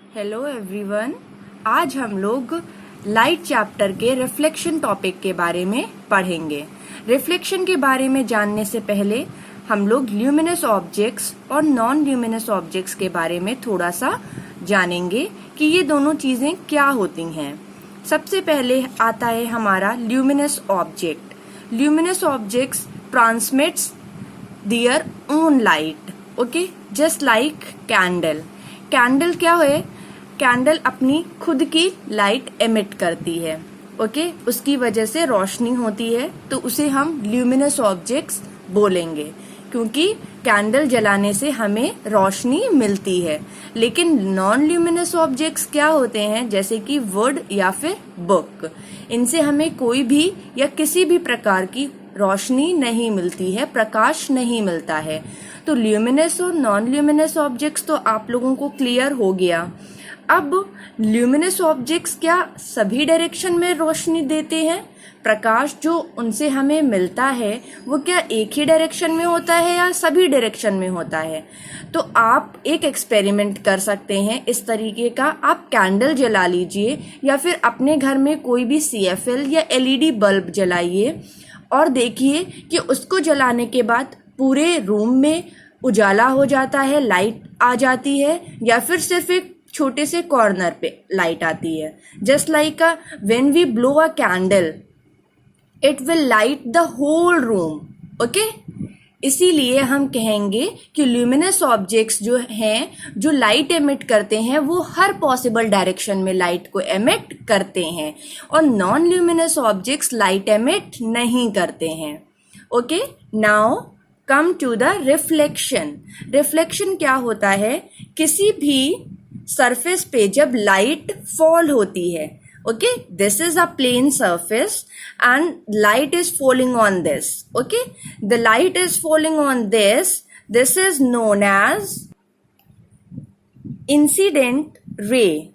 Hello everyone, आज हम लोग लाइट चैप्टर के रिफ्लेक्शन टॉपिक के बारे में पढ़ेंगे। रिफ्लेक्शन के बारे में जानने से पहले हम लोग ल्यूमिनस ऑब्जेक्ट्स और नॉन ल्यूमिनस ऑब्जेक्ट्स के बारे में थोड़ा सा जानेंगे कि ये दोनों चीजें क्या होती हैं। सबसे पहले आता है हमारा luminous object. Luminous objects transmits their own light, okay, just like candle. Candle क्या है? कैंडल अपनी खुद की लाइट एमिट करती है, ओके, उसकी वजह से रोशनी होती है, तो उसे हम ल्यूमिनस ऑब्जेक्ट्स बोलेंगे क्योंकि कैंडल जलाने से हमें रोशनी मिलती है। लेकिन नॉन ल्यूमिनस ऑब्जेक्ट्स क्या होते हैं? जैसे कि वुड या फिर बुक, इनसे हमें कोई भी या किसी भी प्रकार की रोशनी नहीं मिलती है, प्रकाश नहीं मिलता है। तो ल्यूमिनस और नॉन ल्यूमिनस ऑब्जेक्ट्स तो आप लोगों को क्लियर हो गया। अब ल्यूमिनस ऑब्जेक्ट्स क्या सभी डायरेक्शन में रोशनी देते हैं? प्रकाश जो उनसे हमें मिलता है वो क्या एक ही डायरेक्शन में होता है या सभी डायरेक्शन में होता है? तो आप एक एक्सपेरिमेंट कर सकते हैं इस तरीके का। आप कैंडल जला लीजिए या फिर अपने घर में कोई भी CFL या LED बल्ब जलाइए और देखिए कि उसको जलाने के बाद पूरे रूम में उजाला हो जाता है, लाइट आ जाती है, या फिर सिर्फ एक छोटे से कॉर्नर पे लाइट आती है। Just like when we blow a candle it will light the whole room, okay. इसीलिए हम कहेंगे कि ल्यूमिनस ऑब्जेक्ट्स जो हैं, जो लाइट एमिट करते हैं, वो हर पॉसिबल डायरेक्शन में लाइट को एमिट करते हैं, और non luminous objects light emit नहीं करते हैं, okay. Now come to the reflection. Reflection क्या होता है? किसी भी सरफेस पे जब लाइट फॉल होती है, okay, this is a plane surface and light is falling on this, okay, the light is falling on this is known as incident ray.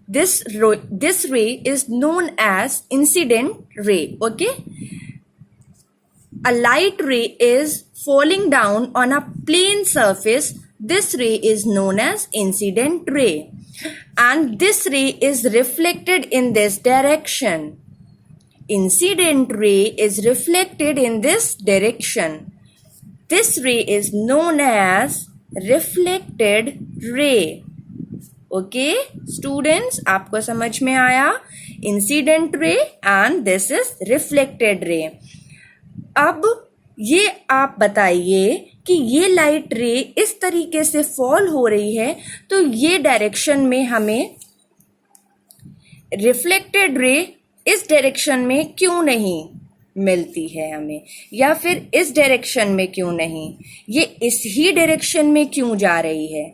This ray is known as incident ray, okay. A light ray is falling down on a plane surface. This ray is known as incident ray, and this ray is reflected in this direction. Incident ray is reflected in this direction. This ray is known as reflected ray. Okay, students, आपको समझ में आया? Incident ray and this is reflected ray. अब ये आप बताइए कि ये लाइट रे इस तरीके से फॉल हो रही है, तो ये डायरेक्शन में हमें रिफ्लेक्टेड रे इस डायरेक्शन में क्यों नहीं मिलती है हमें, या फिर इस डायरेक्शन में क्यों नहीं, ये इस ही डायरेक्शन में क्यों जा रही है?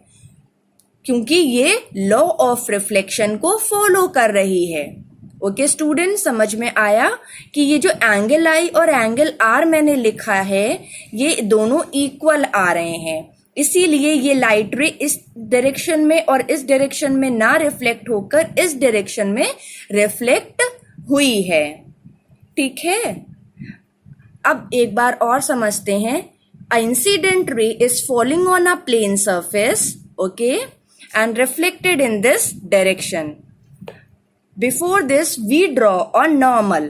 क्योंकि ये लॉ ऑफ रिफ्लेक्शन को फॉलो कर रही है। ओके स्टूडेंट, समझ में आया कि ये जो एंगल I और एंगल R मैंने लिखा है, ये दोनों इक्वल आ रहे हैं, इसीलिए ये लाइट रे इस डायरेक्शन में और इस डायरेक्शन में ना रिफ्लेक्ट होकर इस डायरेक्शन में रिफ्लेक्ट हुई है। ठीक है, अब एक बार और समझते हैं। A incident ray is falling on a plane surface, okay, and reflected in this direction. Before this, we draw a normal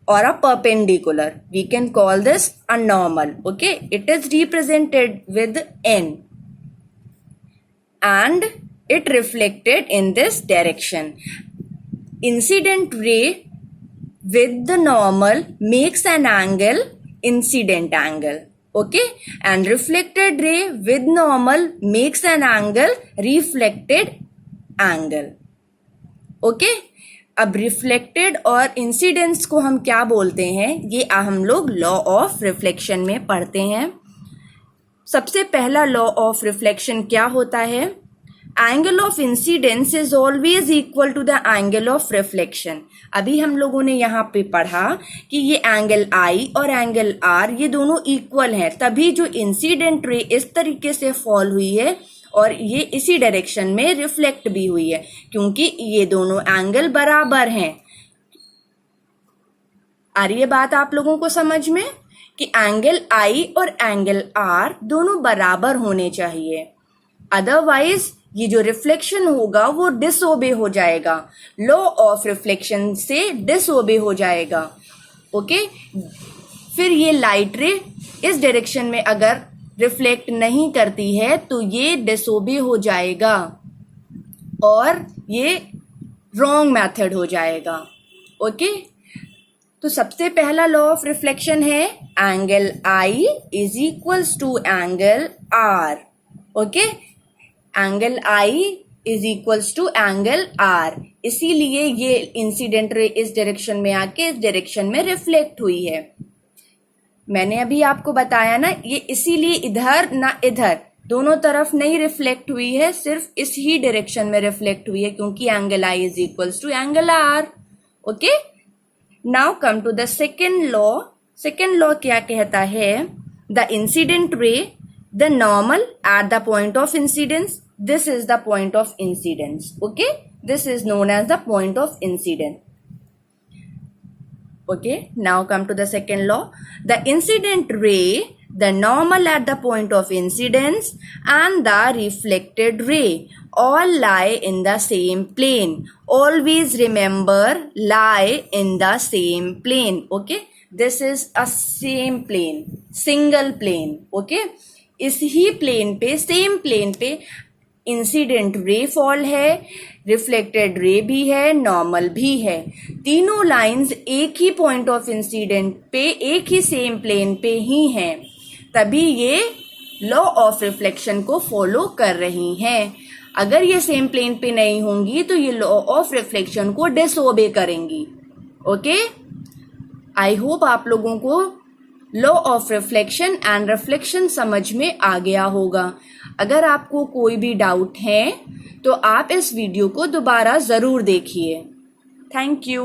or a perpendicular. We can call this a normal. Okay, it is represented with N, and it reflected in this direction. Incident ray with the normal makes an angle, incident angle. Okay, and reflected ray with normal makes an angle, reflected angle. Okay, अब reflected और incidence को हम क्या बोलते हैं, ये हम लोग लॉ ऑफ रिफ्लेक्शन में पढ़ते हैं। सबसे पहला लॉ ऑफ रिफ्लेक्शन क्या होता है? Angle of incidence is always equal to the angle of reflection. अभी हम लोगों ने यहाँ पे पढ़ा कि ये एंगल I और एंगल R ये दोनों इक्वल हैं, तभी जो इंसिडेंट रे इस तरीके से फॉल हुई है और ये इसी डायरेक्शन में रिफ्लेक्ट भी हुई है, क्योंकि ये दोनों एंगल बराबर हैं। आ रही है बात आप लोगों को समझ में कि एंगल I और एंगल R दोनों बराबर होने चाहिए, अदरवाइज ये जो रिफ्लेक्शन होगा वो डिसओबे हो जाएगा, लॉ ऑफ रिफ्लेक्शन से डिसओबे हो जाएगा। ओके, फिर ये लाइट रे इस डायरेक्शन में अगर रिफ्लेक्ट नहीं करती है तो ये डिसओबे हो जाएगा और ये रॉन्ग मेथड हो जाएगा। ओके, तो सबसे पहला लॉ ऑफ रिफ्लेक्शन है angle I is equals to angle R. Okay, angle I is equals to angle R, इसीलिए ये इंसिडेंट रे इस डायरेक्शन में आके इस डायरेक्शन में रिफ्लेक्ट हुई है। मैंने अभी आपको बताया ना, ये इसीलिए इधर ना इधर दोनों तरफ नहीं रिफ्लेक्ट हुई है, सिर्फ इस ही डायरेक्शन में रिफ्लेक्ट हुई है क्योंकि angle I is equals to angle R. Okay, now come to the second law. Second law क्या कहता है? The incident ray, the normal at the point of incidence, this is the point of incidence. Okay, this is known as the point of incidence. Okay, now come to the second law. The incident ray, the normal at the point of incidence and the reflected ray all lie in the same plane. Always remember, lie in the same plane. Okay, this is a same plane, single plane. Okay, इस ही plane पे, same plane पे incident ray fall है, reflected ray भी है, normal भी है। तीनों lines एक ही पॉइंट ऑफ इंसिडेंट पे, एक ही सेम प्लेन पे ही हैं, तभी ये लॉ ऑफ रिफ्लेक्शन को फॉलो कर रही हैं। अगर ये सेम प्लेन पे नहीं होंगी तो ये लॉ ऑफ रिफ्लेक्शन को डिसओबे करेंगी। ओके, आई होप आप लोगों को law of reflection and reflection समझ में आ गया होगा। अगर आपको कोई भी डाउट है तो आप इस वीडियो को दोबारा ज़रूर देखिए। Thank you.